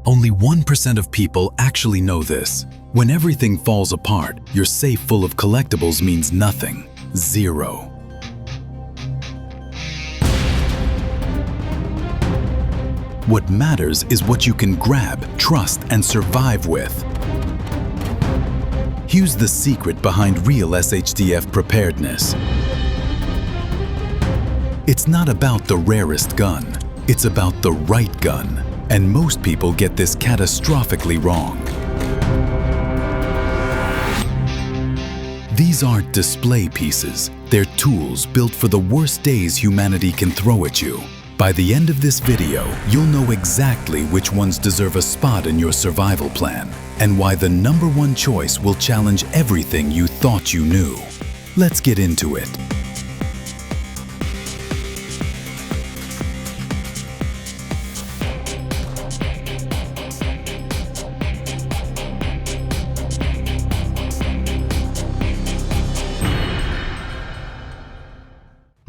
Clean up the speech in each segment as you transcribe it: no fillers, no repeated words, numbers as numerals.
Only 1% of people actually know this. When everything falls apart, your safe full of collectibles means nothing. Zero. What matters is what you can grab, trust, and survive with. Here's the secret behind real SHTF preparedness. It's not about the rarest gun. It's about the right gun. And most people get this catastrophically wrong. These aren't display pieces. They're tools built for the worst days humanity can throw at you. By the end of this video, you'll know exactly which ones deserve a spot in your survival plan and why the #1 choice will challenge everything you thought you knew. Let's get into it.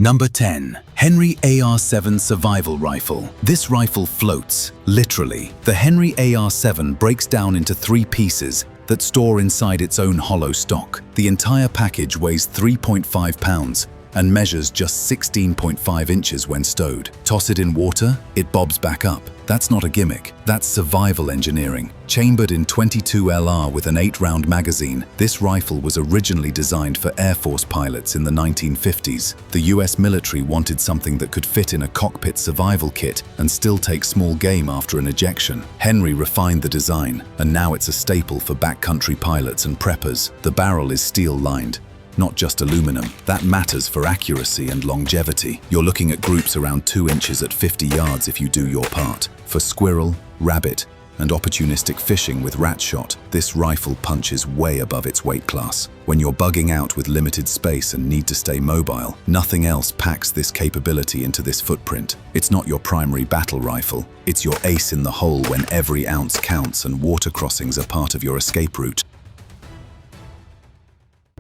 Number 10. Henry AR-7 Survival Rifle. This rifle floats, literally. The Henry AR-7 breaks down into 3 pieces that store inside its own hollow stock. The entire package weighs 3.5 pounds and measures just 16.5 inches when stowed. Toss it in water, it bobs back up. That's not a gimmick, that's survival engineering. Chambered in .22 LR with an 8-round magazine, this rifle was originally designed for Air Force pilots in the 1950s. The US military wanted something that could fit in a cockpit survival kit and still take small game after an ejection. Henry refined the design, and now it's a staple for backcountry pilots and preppers. The barrel is steel-lined, not just aluminum. That matters for accuracy and longevity. You're looking at groups around 2 inches at 50 yards if you do your part. For squirrel, rabbit, and opportunistic fishing with rat shot, this rifle punches way above its weight class. When you're bugging out with limited space and need to stay mobile, nothing else packs this capability into this footprint. It's not your primary battle rifle. It's your ace in the hole when every ounce counts and water crossings are part of your escape route.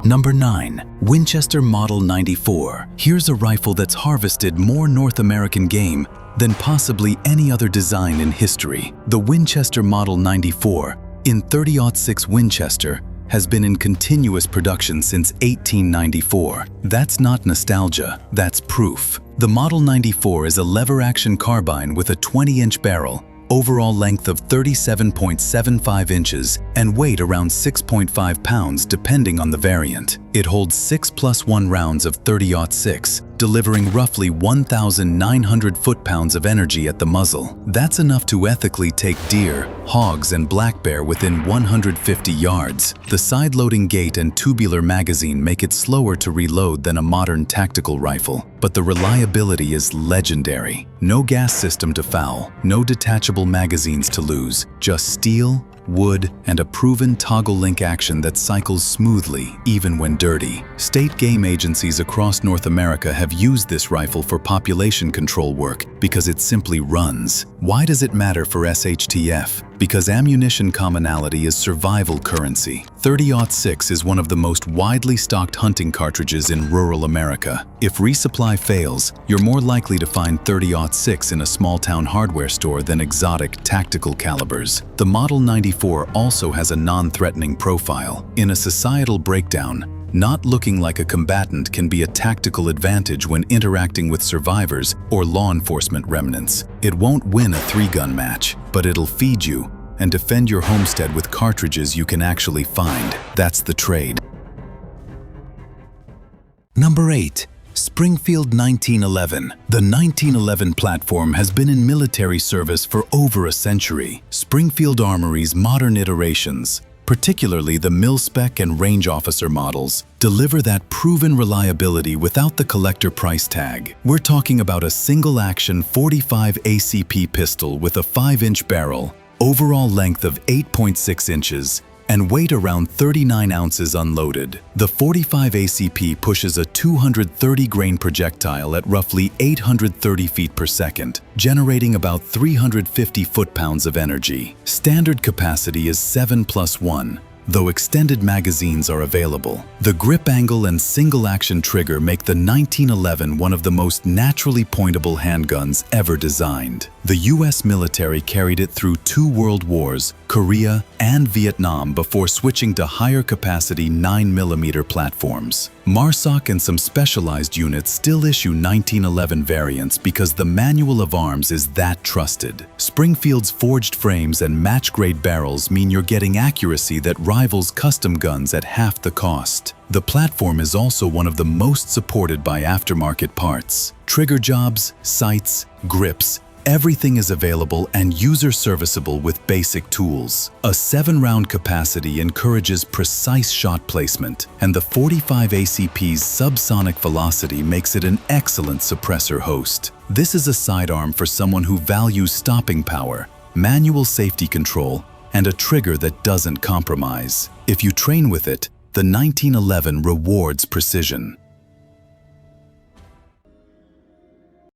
Number 9. Winchester Model 94. Here's a rifle that's harvested more North American game than possibly any other design in history. The Winchester Model 94 in .30-06 Winchester has been in continuous production since 1894. That's not nostalgia, that's proof. The Model 94 is a lever-action carbine with a 20-inch barrel, overall length of 37.75 inches, and weight around 6.5 pounds depending on the variant. It holds 6+1 rounds of .30-06, delivering roughly 1,900 foot-pounds of energy at the muzzle. That's enough to ethically take deer, hogs, and black bear within 150 yards. The side-loading gate and tubular magazine make it slower to reload than a modern tactical rifle, but the reliability is legendary. No gas system to foul, no detachable magazines to lose, just steel, wood, and a proven toggle link action that cycles smoothly even when dirty. State game agencies across North America have used this rifle for population control work because it simply runs. Why does it matter for SHTF? Because ammunition commonality is survival currency. .30-06 is one of the most widely stocked hunting cartridges in rural America. If resupply fails, you're more likely to find .30-06 in a small-town hardware store than exotic tactical calibers. The Model 94 also has a non-threatening profile. In a societal breakdown, not looking like a combatant can be a tactical advantage when interacting with survivors or law enforcement remnants. It won't win a 3-gun match, but it'll feed you and defend your homestead with cartridges you can actually find. That's the trade. Number 8. Springfield 1911. The 1911 platform has been in military service for over a century. Springfield Armory's modern iterations, particularly the mil-spec and range officer models, deliver that proven reliability without the collector price tag. We're talking about a single-action .45 ACP pistol with a 5-inch barrel, overall length of 8.6 inches, and weight around 39 ounces unloaded. The .45 ACP pushes a 230-grain projectile at roughly 830 feet per second, generating about 350 foot-pounds of energy. Standard capacity is 7+1, though extended magazines are available. The grip angle and single-action trigger make the 1911 one of the most naturally pointable handguns ever designed. The US military carried it through 2 world wars, Korea and Vietnam, before switching to higher-capacity 9mm platforms. MARSOC and some specialized units still issue 1911 variants because the manual of arms is that trusted. Springfield's forged frames and match-grade barrels mean you're getting accuracy that rivals custom guns at half the cost. The platform is also one of the most supported by aftermarket parts. Trigger jobs, sights, grips, everything is available and user-serviceable with basic tools. A 7-round capacity encourages precise shot placement, and the 45 ACP's subsonic velocity makes it an excellent suppressor host. This is a sidearm for someone who values stopping power, manual safety control, and a trigger that doesn't compromise. If you train with it, the 1911 rewards precision.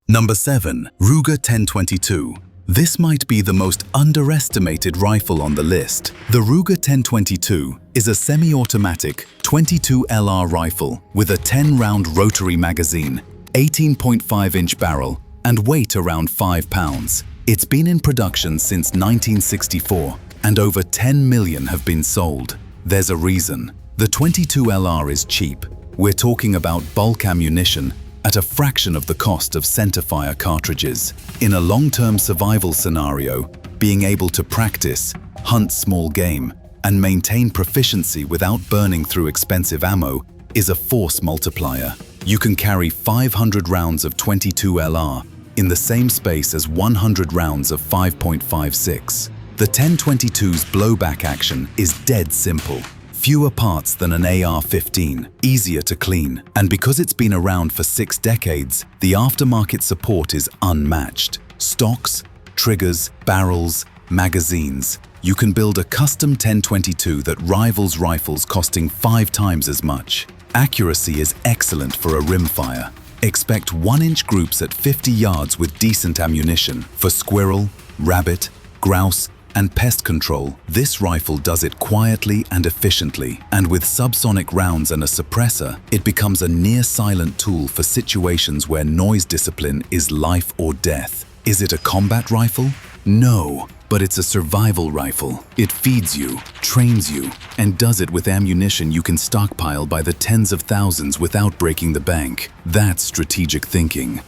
Number 7. Ruger 1022. This might be the most underestimated rifle on the list. The Ruger 1022 is a semi-automatic 22 LR rifle with a 10-round rotary magazine, 18.5-inch barrel, and weight around 5 pounds. It's been in production since 1964, and over 10 million have been sold. There's a reason. The 22 LR is cheap. We're talking about bulk ammunition at a fraction of the cost of centerfire cartridges. In a long-term survival scenario, being able to practice, hunt small game, and maintain proficiency without burning through expensive ammo is a force multiplier. You can carry 500 rounds of 22 LR in the same space as 100 rounds of 5.56. The 1022's blowback action is dead simple. Fewer parts than an AR-15, easier to clean, and because it's been around for 6 decades, the aftermarket support is unmatched. Stocks, triggers, barrels, magazines. You can build a custom 1022 that rivals rifles costing 5 times as much. Accuracy is excellent for a rimfire. Expect 1-inch groups at 50 yards with decent ammunition. For squirrel, rabbit, grouse, and pest control, this rifle does it quietly and efficiently, and with subsonic rounds and a suppressor, it becomes a near-silent tool for situations where noise discipline is life or death. Is it a combat rifle? No, but it's a survival rifle. It feeds you, trains you, and does it with ammunition you can stockpile by the tens of thousands without breaking the bank. That's strategic thinking.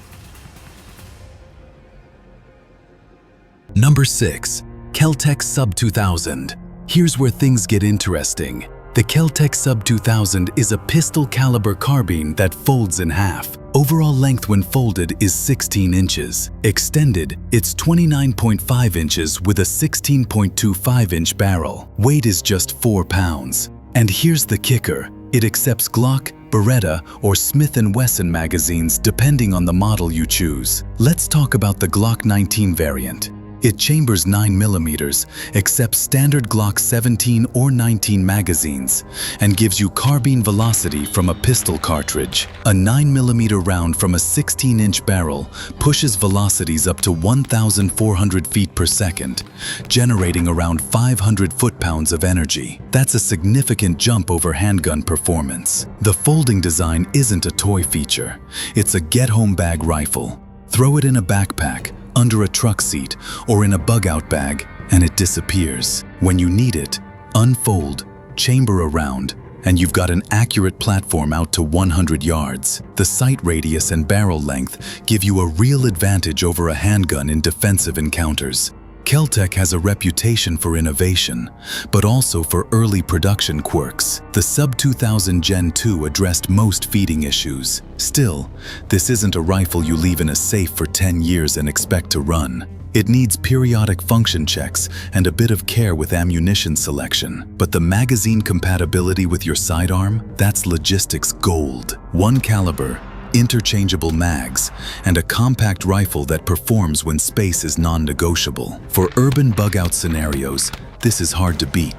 Number 6. Kel-Tec Sub 2000. Here's where things get interesting. The Kel-Tec Sub 2000 is a pistol caliber carbine that folds in half. Overall length when folded is 16 inches. Extended, it's 29.5 inches with a 16.25-inch barrel. Weight is just 4 pounds. And here's the kicker. It accepts Glock, Beretta, or Smith & Wesson magazines depending on the model you choose. Let's talk about the Glock 19 variant. It chambers 9mm, accepts standard Glock 17 or 19 magazines, and gives you carbine velocity from a pistol cartridge. A 9mm round from a 16-inch barrel pushes velocities up to 1,400 feet per second, generating around 500 foot-pounds of energy. That's a significant jump over handgun performance. The folding design isn't a toy feature. It's a get-home bag rifle. Throw it in a backpack, under a truck seat, or in a bug-out bag, and it disappears. When you need it, unfold, chamber around, and you've got an accurate platform out to 100 yards. The sight radius and barrel length give you a real advantage over a handgun in defensive encounters. Kel-Tec has a reputation for innovation, but also for early production quirks. The Sub 2000 Gen 2 addressed most feeding issues. Still, this isn't a rifle you leave in a safe for 10 years and expect to run. It needs periodic function checks and a bit of care with ammunition selection. But the magazine compatibility with your sidearm, that's Logistic's gold. 1 caliber, interchangeable mags, and a compact rifle that performs when space is non-negotiable. For urban bug-out scenarios, this is hard to beat.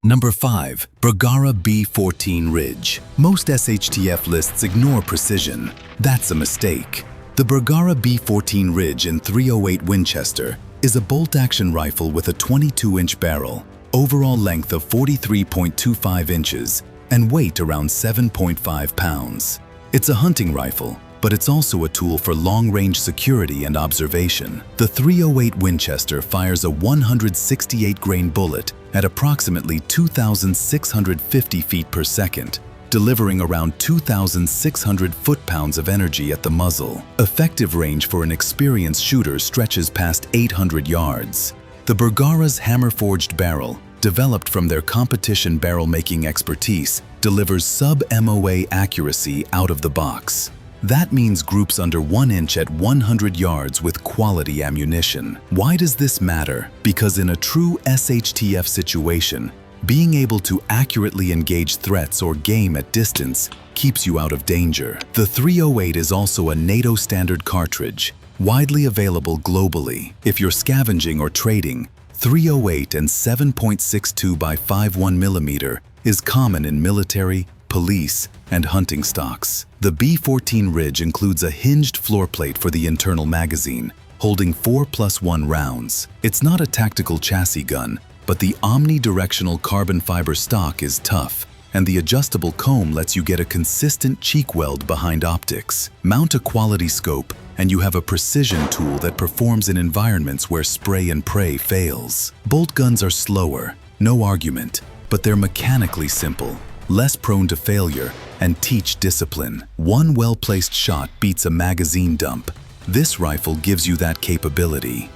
Number 5. Bergara B14 Ridge. Most SHTF lists ignore precision. That's a mistake. The Bergara B14 Ridge in .308 Winchester is a bolt-action rifle with a 22-inch barrel, overall length of 43.25 inches, and weight around 7.5 pounds. It's a hunting rifle, but it's also a tool for long-range security and observation. The .308 Winchester fires a 168-grain bullet at approximately 2,650 feet per second, delivering around 2,600 foot-pounds of energy at the muzzle. Effective range for an experienced shooter stretches past 800 yards. The Bergara's hammer-forged barrel, developed from their competition barrel-making expertise, delivers sub-MOA accuracy out of the box. That means groups under 1 inch at 100 yards with quality ammunition. Why does this matter? Because in a true SHTF situation, being able to accurately engage threats or game at distance keeps you out of danger. The .308 is also a NATO standard cartridge, widely available globally. If you're scavenging or trading, .308 and 7.62 by 5.1 mm is common in military, police, and hunting stocks. The B-14 Ridge includes a hinged floor plate for the internal magazine, holding 4+1 rounds. It's not a tactical chassis gun, but the omnidirectional carbon fiber stock is tough, and the adjustable comb lets you get a consistent cheek weld behind optics. Mount a quality scope, and you have a precision tool that performs in environments where spray and pray fails. Bolt guns are slower, no argument, but they're mechanically simple, less prone to failure, and teach discipline. One well-placed shot beats a magazine dump. This rifle gives you that capability.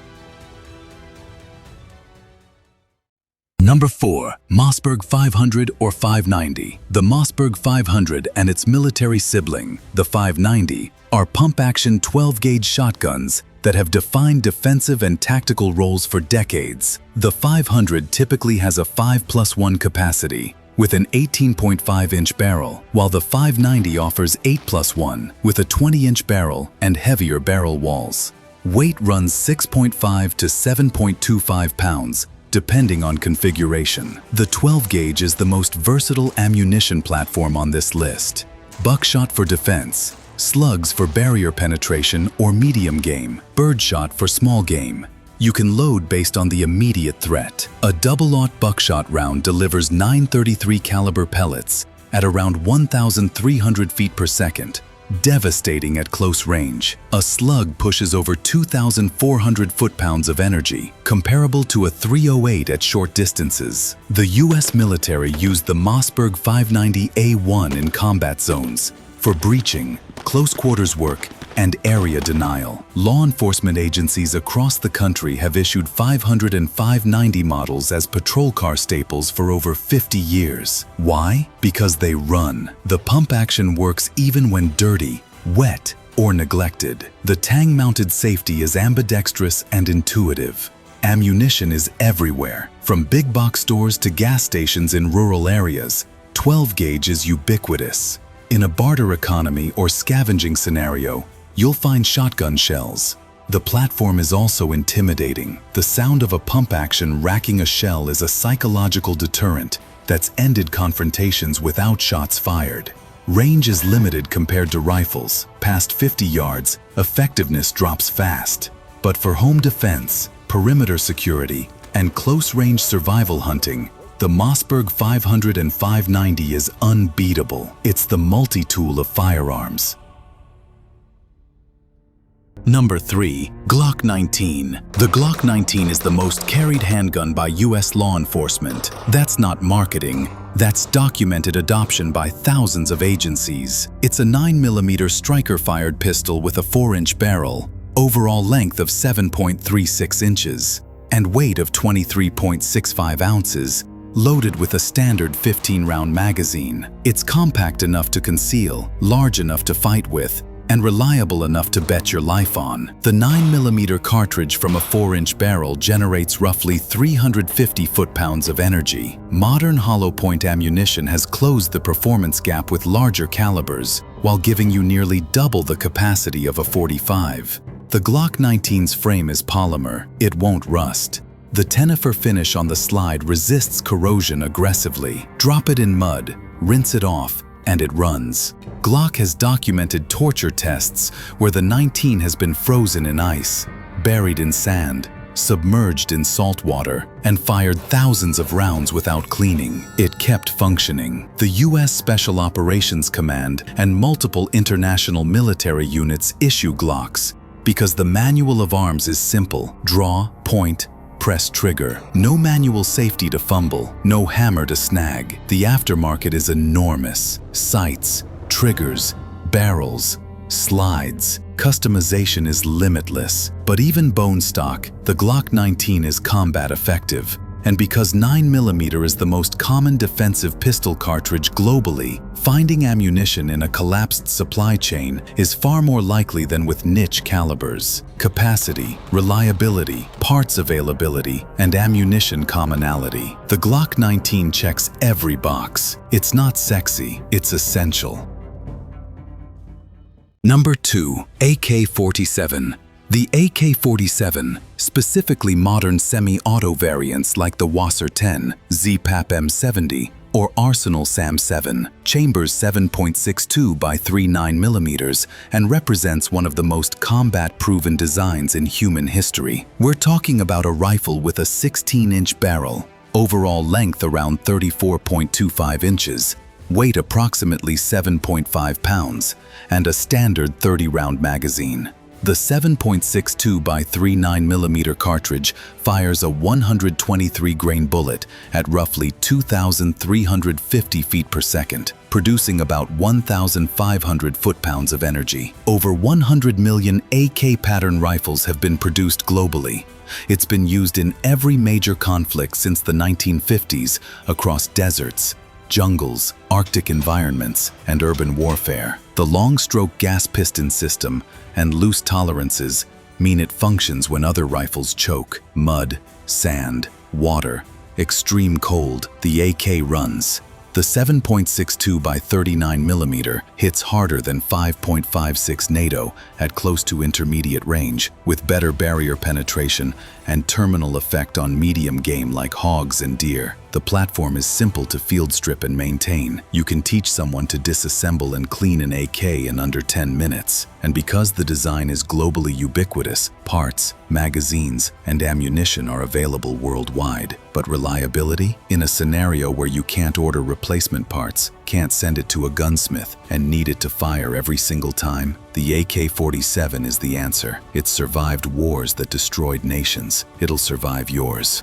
Number 4. Mossberg 500 or 590. The Mossberg 500 and its military sibling, the 590, are pump-action 12-gauge shotguns that have defined defensive and tactical roles for decades. The 500 typically has a 5+1 capacity, with an 18.5-inch barrel, while the 590 offers 8+1, with a 20-inch barrel and heavier barrel walls. Weight runs 6.5 to 7.25 pounds, depending on configuration. The 12-gauge is the most versatile ammunition platform on this list. Buckshot for defense, slugs for barrier penetration or medium game, birdshot for small game. You can load based on the immediate threat. A double-aught buckshot round delivers 9.33 caliber pellets at around 1,300 feet per second, devastating at close range. A slug pushes over 2,400 foot-pounds of energy, comparable to a .308 at short distances. The U.S. military used the Mossberg 590A1 in combat zones for breaching, close quarters work, and area denial. Law enforcement agencies across the country have issued 500 and 590 models as patrol car staples for over 50 years. Why? Because they run. The pump action works even when dirty, wet, or neglected. The tang-mounted safety is ambidextrous and intuitive. Ammunition is everywhere, from big box stores to gas stations in rural areas. 12-gauge is ubiquitous. In a barter economy or scavenging scenario, you'll find shotgun shells. The platform is also intimidating. The sound of a pump action racking a shell is a psychological deterrent that's ended confrontations without shots fired. Range is limited compared to rifles. Past 50 yards, effectiveness drops fast. But for home defense, perimeter security, and close-range survival hunting, the Mossberg 500 and 590 is unbeatable. It's the multi-tool of firearms. Number 3. Glock 19. The Glock 19 is the most carried handgun by U.S. law enforcement. That's not marketing. That's documented adoption by thousands of agencies. It's a 9mm striker-fired pistol with a 4-inch barrel, overall length of 7.36 inches, and weight of 23.65 ounces, loaded with a standard 15-round magazine. It's compact enough to conceal, large enough to fight with, and reliable enough to bet your life on. The 9mm cartridge from a 4-inch barrel generates roughly 350 foot-pounds of energy. Modern hollow-point ammunition has closed the performance gap with larger calibers, while giving you nearly double the capacity of a .45. The Glock 19's frame is polymer. It won't rust. The Tenifer finish on the slide resists corrosion aggressively. Drop it in mud, rinse it off, and it runs. Glock has documented torture tests where the 19 has been frozen in ice, buried in sand, submerged in salt water, and fired thousands of rounds without cleaning. It kept functioning. The U.S. Special Operations Command and multiple international military units issue Glocks because the manual of arms is simple: draw, point, press trigger. No manual safety to fumble, no hammer to snag. The aftermarket is enormous. Sights, triggers, barrels, slides. Customization is limitless. But even bone stock, the Glock 19 is combat effective. And because 9mm is the most common defensive pistol cartridge globally, finding ammunition in a collapsed supply chain is far more likely than with niche calibers. Capacity, reliability, parts availability, and ammunition commonality. The Glock 19 checks every box. It's not sexy, it's essential. Number 2. AK-47. The AK-47, specifically modern semi-auto variants like the Wasser 10, ZPAP M70, or Arsenal SAM-7, chambers 7.62 by 3.9mm and represents one of the most combat-proven designs in human history. We're talking about a rifle with a 16-inch barrel, overall length around 34.25 inches, weight approximately 7.5 pounds, and a standard 30-round magazine. The 7.62 by 3.9mm cartridge fires a 123-grain bullet at roughly 2,350 feet per second, producing about 1,500 foot-pounds of energy. Over 100 million AK pattern rifles have been produced globally. It's been used in every major conflict since the 1950s across deserts, jungles, Arctic environments, and urban warfare. The long-stroke gas piston system and loose tolerances mean it functions when other rifles choke. Mud, sand, water, extreme cold, the AK runs. The 7.62 by 39mm hits harder than 5.56 NATO at close to intermediate range, with better barrier penetration and terminal effect on medium game like hogs and deer. The platform is simple to field strip and maintain. You can teach someone to disassemble and clean an AK in under 10 minutes. And because the design is globally ubiquitous, parts, magazines, and ammunition are available worldwide. But reliability? In a scenario where you can't order replacement parts, can't send it to a gunsmith, and need it to fire every single time, the AK-47 is the answer. It's survived wars that destroyed nations. It'll survive yours.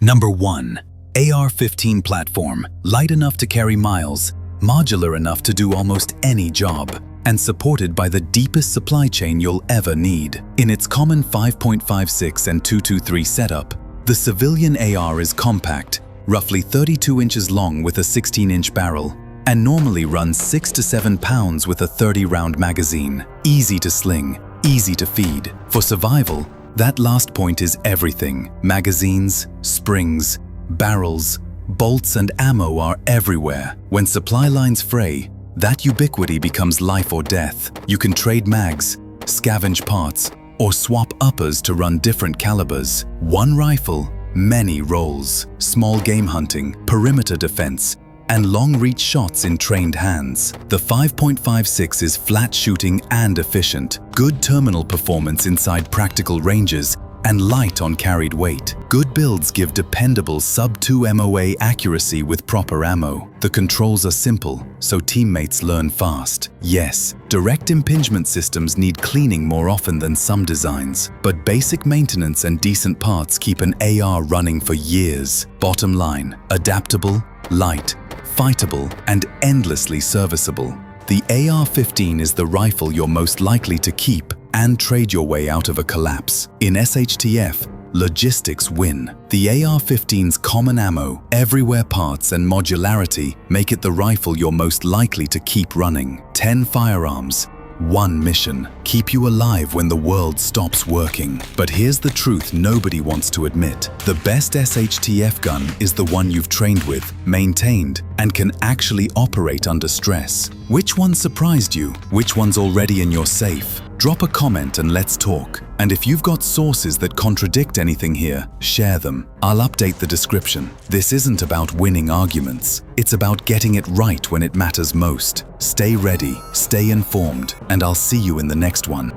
Number 1. AR-15 platform, light enough to carry miles, modular enough to do almost any job, and supported by the deepest supply chain you'll ever need. In its common 5.56 and 223 setup, the civilian AR is compact, roughly 32 inches long with a 16-inch barrel, and normally runs 6 to 7 pounds with a 30-round magazine. Easy to sling, easy to feed. For survival, that last point is everything. Magazines, springs, barrels, bolts and ammo are everywhere. When supply lines fray, that ubiquity becomes life or death. You can trade mags, scavenge parts, or swap uppers to run different calibers. One rifle, many roles. Small game hunting, perimeter defense, and long-reach shots in trained hands. The 5.56 is flat shooting and efficient, good terminal performance inside practical ranges, and light on carried weight. Good builds give dependable sub-2 MOA accuracy with proper ammo. The controls are simple, so teammates learn fast. Yes, direct impingement systems need cleaning more often than some designs, but basic maintenance and decent parts keep an AR running for years. Bottom line, adaptable, light, fightable, and endlessly serviceable. The AR-15 is the rifle you're most likely to keep and trade your way out of a collapse. In SHTF, logistics win. The AR-15's common ammo, everywhere parts, and modularity make it the rifle you're most likely to keep running. 10 firearms, one mission: keep you alive when the world stops working. But here's the truth nobody wants to admit. The best SHTF gun is the one you've trained with, maintained, and can actually operate under stress. Which one surprised you? Which one's already in your safe? Drop a comment and let's talk. And if you've got sources that contradict anything here, share them. I'll update the description. This isn't about winning arguments. It's about getting it right when it matters most. Stay ready, stay informed, and I'll see you in the next one.